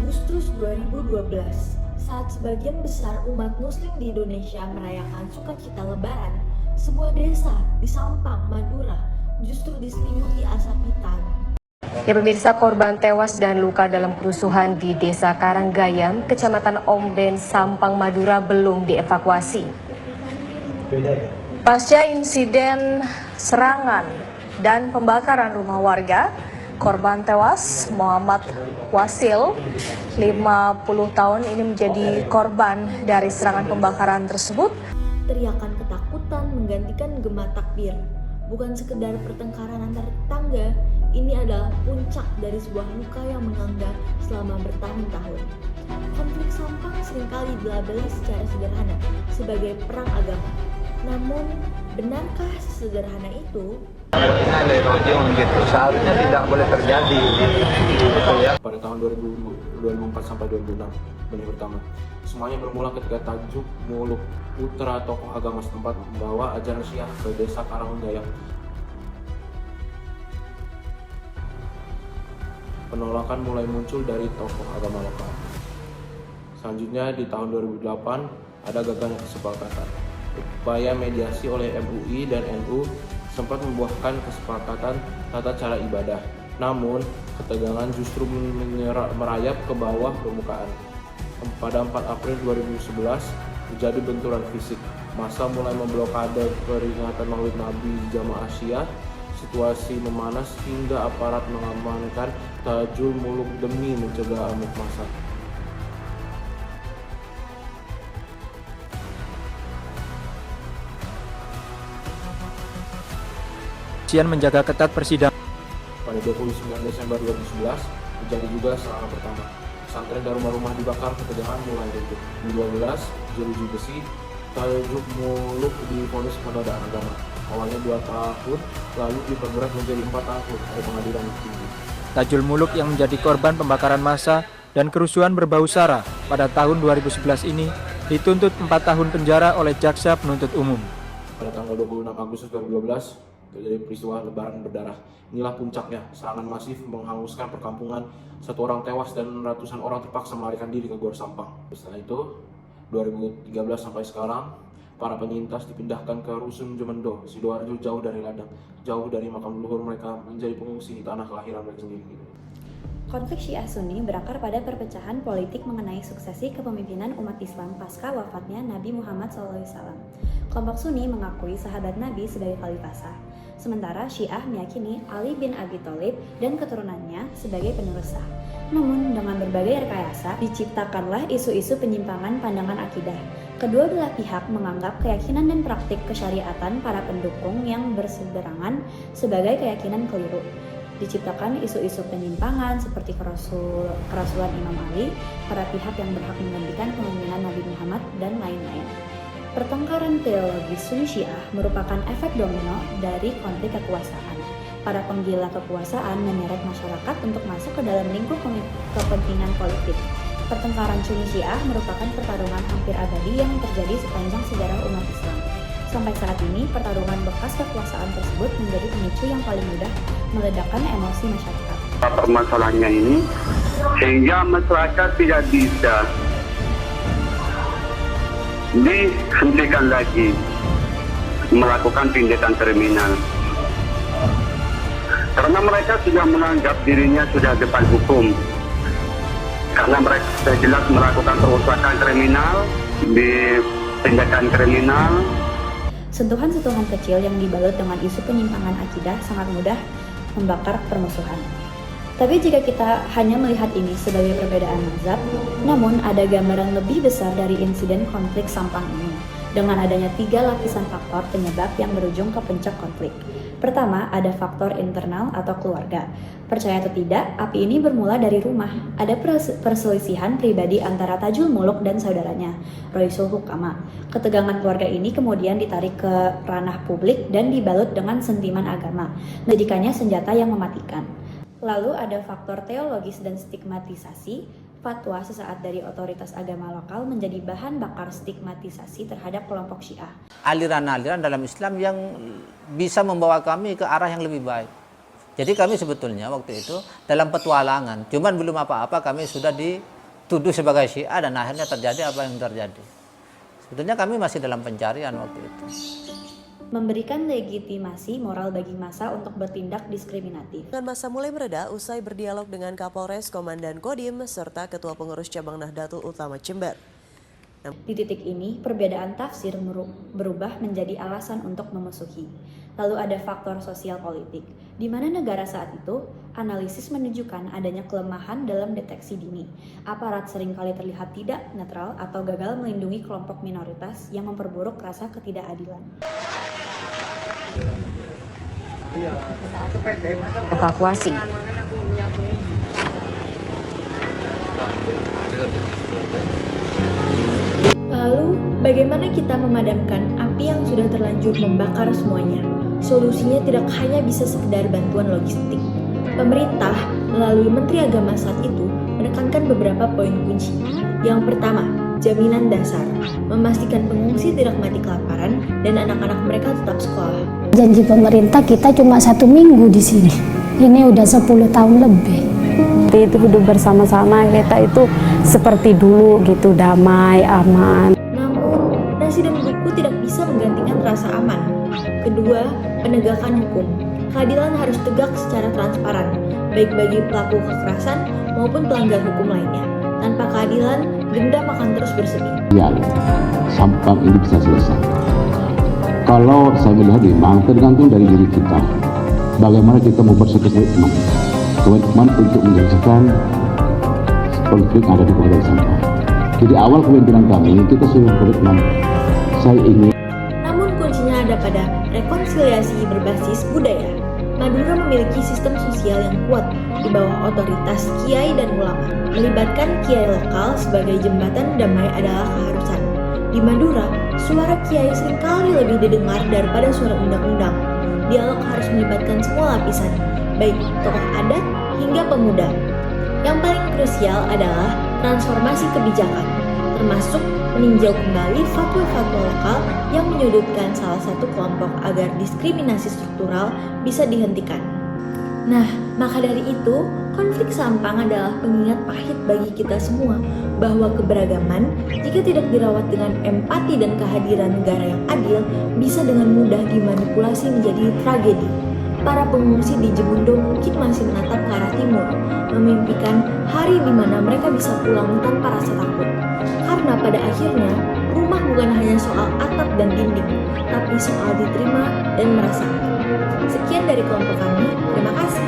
Agustus 2012, saat sebagian besar umat muslim di Indonesia merayakan sukacita lebaran, sebuah desa di Sampang, Madura justru diselimuti asap hitam. Ya pemirsa, korban tewas dan luka dalam kerusuhan di Desa Karanggayam, Kecamatan Omben, Sampang, Madura belum dievakuasi. Pasca insiden serangan dan pembakaran rumah warga, korban tewas Muhammad Wasil, 50 tahun ini menjadi korban dari serangan pembakaran tersebut. Teriakan ketakutan menggantikan gema takbir. Bukan sekedar pertengkaran antar tetangga, ini adalah puncak dari sebuah luka yang melanda selama bertahun-tahun. Konflik Sampang seringkali dilabeli secara sederhana sebagai perang agama. Namun, benarkah sesederhana itu? Gitu. Seharusnya tidak boleh terjadi. Gitu ya. Pada tahun 2004 sampai 2006, benih pertama. Semuanya bermula ketika Tajuk Muluk, putra tokoh agama setempat, membawa ajaran Syiah ke Desa Karanggayam. Penolakan mulai muncul dari tokoh agama lokal. Selanjutnya di tahun 2008 ada gagalnya kesepakatan. Upaya mediasi oleh MUI dan NU sempat membuahkan kesepakatan tata cara ibadah. Namun, ketegangan justru merayap ke bawah permukaan. Pada 4 April 2011 terjadi benturan fisik. Massa mulai memblokade peringatan Maulid Nabi Jamaah Syiah. Situasi memanas hingga aparat mengamankan Tajul Muluk demi mencegah amuk massa. Kepolisian menjaga ketat persidangan. Pada 29 Desember 2011 terjadi juga serangan pertama. Pesantren dan rumah-rumah dibakar, ketegangan mulai redup. Di 12 jeruji besi, Tajuk Muluk divonis penodaan agama. Awalnya 2 tahun, lalu diperberat menjadi 4 tahun oleh pengadilan tinggi. Tajul Muluk yang menjadi korban pembakaran massa dan kerusuhan berbau sara pada tahun 2011 ini dituntut 4 tahun penjara oleh jaksa penuntut umum. Pada tanggal 26 Agustus 2012 terjadi peristiwa lebaran berdarah. Inilah puncaknya, serangan masif menghanguskan perkampungan, 1 orang tewas dan ratusan orang terpaksa melarikan diri ke Gor Sampang. Setelah itu, 2013 sampai sekarang, para penyintas dipindahkan ke Rusun Jemendo, Sidoarjo, jauh dari ladang, jauh dari makam leluhur mereka, menjadi pengungsi di tanah kelahiran mereka sendiri. Konflik Syiah Sunni berakar pada perpecahan politik mengenai suksesi kepemimpinan umat Islam pasca wafatnya Nabi Muhammad SAW. Kelompok Sunni mengakui sahabat Nabi sebagai khalifah, sementara Syiah meyakini Ali bin Abi Thalib dan keturunannya sebagai penerus sah. Namun dengan berbagai rekayasa, diciptakanlah isu-isu penyimpangan pandangan akidah. Kedua belah pihak menganggap keyakinan dan praktik kesyariatan para pendukung yang berseberangan sebagai keyakinan keliru. Diciptakan isu-isu penyimpangan seperti kerasulan Imam Ali, para pihak yang berhak menggantikan kepemimpinan Nabi Muhammad, dan lain-lain. Pertengkaran teologi Sunni Syiah merupakan efek domino dari konflik kekuasaan. Para penggila kekuasaan menyeret masyarakat untuk masuk ke dalam lingkup kepentingan politik. Pertengkaran Sunni Syiah merupakan pertarungan hampir abadi yang terjadi sepanjang sejarah umat Islam. Sampai saat ini, pertarungan bekas kekuasaan tersebut menjadi pemicu yang paling mudah meledakkan emosi masyarakat. Permasalahannya ini sehingga masyarakat tidak bisa dihentikan lagi melakukan tindakan kriminal. Karena mereka sudah menganggap dirinya sudah depan hukum. Karena mereka sudah jelas melakukan perusakan kriminal, di tindakan kriminal. Sentuhan-sentuhan kecil yang dibalut dengan isu penyimpangan akidah sangat mudah membakar permusuhan. Tapi jika kita hanya melihat ini sebagai perbedaan mazhab, namun ada gambaran lebih besar dari insiden konflik Sampang ini, dengan adanya 3 lapisan faktor penyebab yang berujung ke puncak konflik. Pertama, ada faktor internal atau keluarga. Percaya atau tidak, api ini bermula dari rumah. Ada perselisihan pribadi antara Tajul Muluk dan saudaranya, Roisul Hukama. Ketegangan keluarga ini kemudian ditarik ke ranah publik dan dibalut dengan sentimen agama, menjadikannya senjata yang mematikan. Lalu ada faktor teologis dan stigmatisasi. Fatwa sesaat dari otoritas agama lokal menjadi bahan bakar stigmatisasi terhadap kelompok Syiah. Aliran-aliran dalam Islam yang bisa membawa kami ke arah yang lebih baik. Jadi kami sebetulnya waktu itu dalam petualangan, cuman belum apa-apa kami sudah tuduh sebagai Syiah dan akhirnya terjadi apa yang terjadi. Sebetulnya kami masih dalam pencarian waktu itu. Memberikan legitimasi moral bagi massa untuk bertindak diskriminatif. Dan masa mulai mereda usai berdialog dengan Kapolres, Komandan Kodim, serta Ketua Pengurus Cabang Nahdlatul Ulama Jember. Di titik ini, perbedaan tafsir berubah menjadi alasan untuk memusuhi. Lalu ada faktor sosial politik, di mana negara saat itu, analisis menunjukkan adanya kelemahan dalam deteksi dini. Aparat seringkali terlihat tidak netral atau gagal melindungi kelompok minoritas yang memperburuk rasa ketidakadilan. Evakuasi. Lalu, bagaimana kita memadamkan api yang sudah terlanjur membakar semuanya? Solusinya tidak hanya bisa sekedar bantuan logistik. Pemerintah melalui Menteri Agama saat itu menekankan beberapa poin kunci. Yang pertama, jaminan dasar, memastikan pengungsi tidak mati kelaparan dan anak-anak mereka tetap sekolah. Janji pemerintah kita cuma 1 minggu di sini. Ini udah 10 tahun lebih. Itu hidup bersama-sama, kita itu seperti dulu gitu, damai, aman. Namun, nasi dan buku tidak bisa menggantikan rasa aman. Kedua, penegakan hukum. Keadilan harus tegak secara transparan, baik bagi pelaku kekerasan maupun pelanggar hukum lainnya. Tanpa keadilan, dendam akan terus bersemi. Ya, sampai ini bisa selesai. Kalau saya melihat memang tergantung dari diri kita. Bagaimana kita mempersiapkan komitmen untuk menyelesaikan konflik yang ada di Kabupaten Sampang. Jadi awal kepemimpinan kami, kita sudah komitmen. Saya ingin. Namun kuncinya ada pada rekonsiliasi berbasis budaya. Madura memiliki sistem sosial yang kuat di bawah otoritas kiai dan ulama. Melibatkan kiai lokal sebagai jembatan damai adalah keharusan. Di Madura, suara kiai seringkali lebih didengar daripada suara undang-undang. Dialog harus melibatkan semua lapisan, baik tokoh adat hingga pemuda. Yang paling krusial adalah transformasi kebijakan, termasuk meninjau kembali fatwa-fatwa lokal yang menyudutkan salah satu kelompok agar diskriminasi struktural bisa dihentikan. Nah, maka dari itu, konflik Sampang adalah pengingat pahit bagi kita semua bahwa keberagaman, jika tidak dirawat dengan empati dan kehadiran negara yang adil, bisa dengan mudah dimanipulasi menjadi tragedi. Para pengungsi di Jemundo mungkin masih menatap ke arah timur, memimpikan hari di mana mereka bisa pulang tanpa rasa takut. Karena pada akhirnya, rumah bukan hanya soal atap dan dinding, tapi soal diterima dan merasa aman. Sekian dari kelompok kami, terima kasih.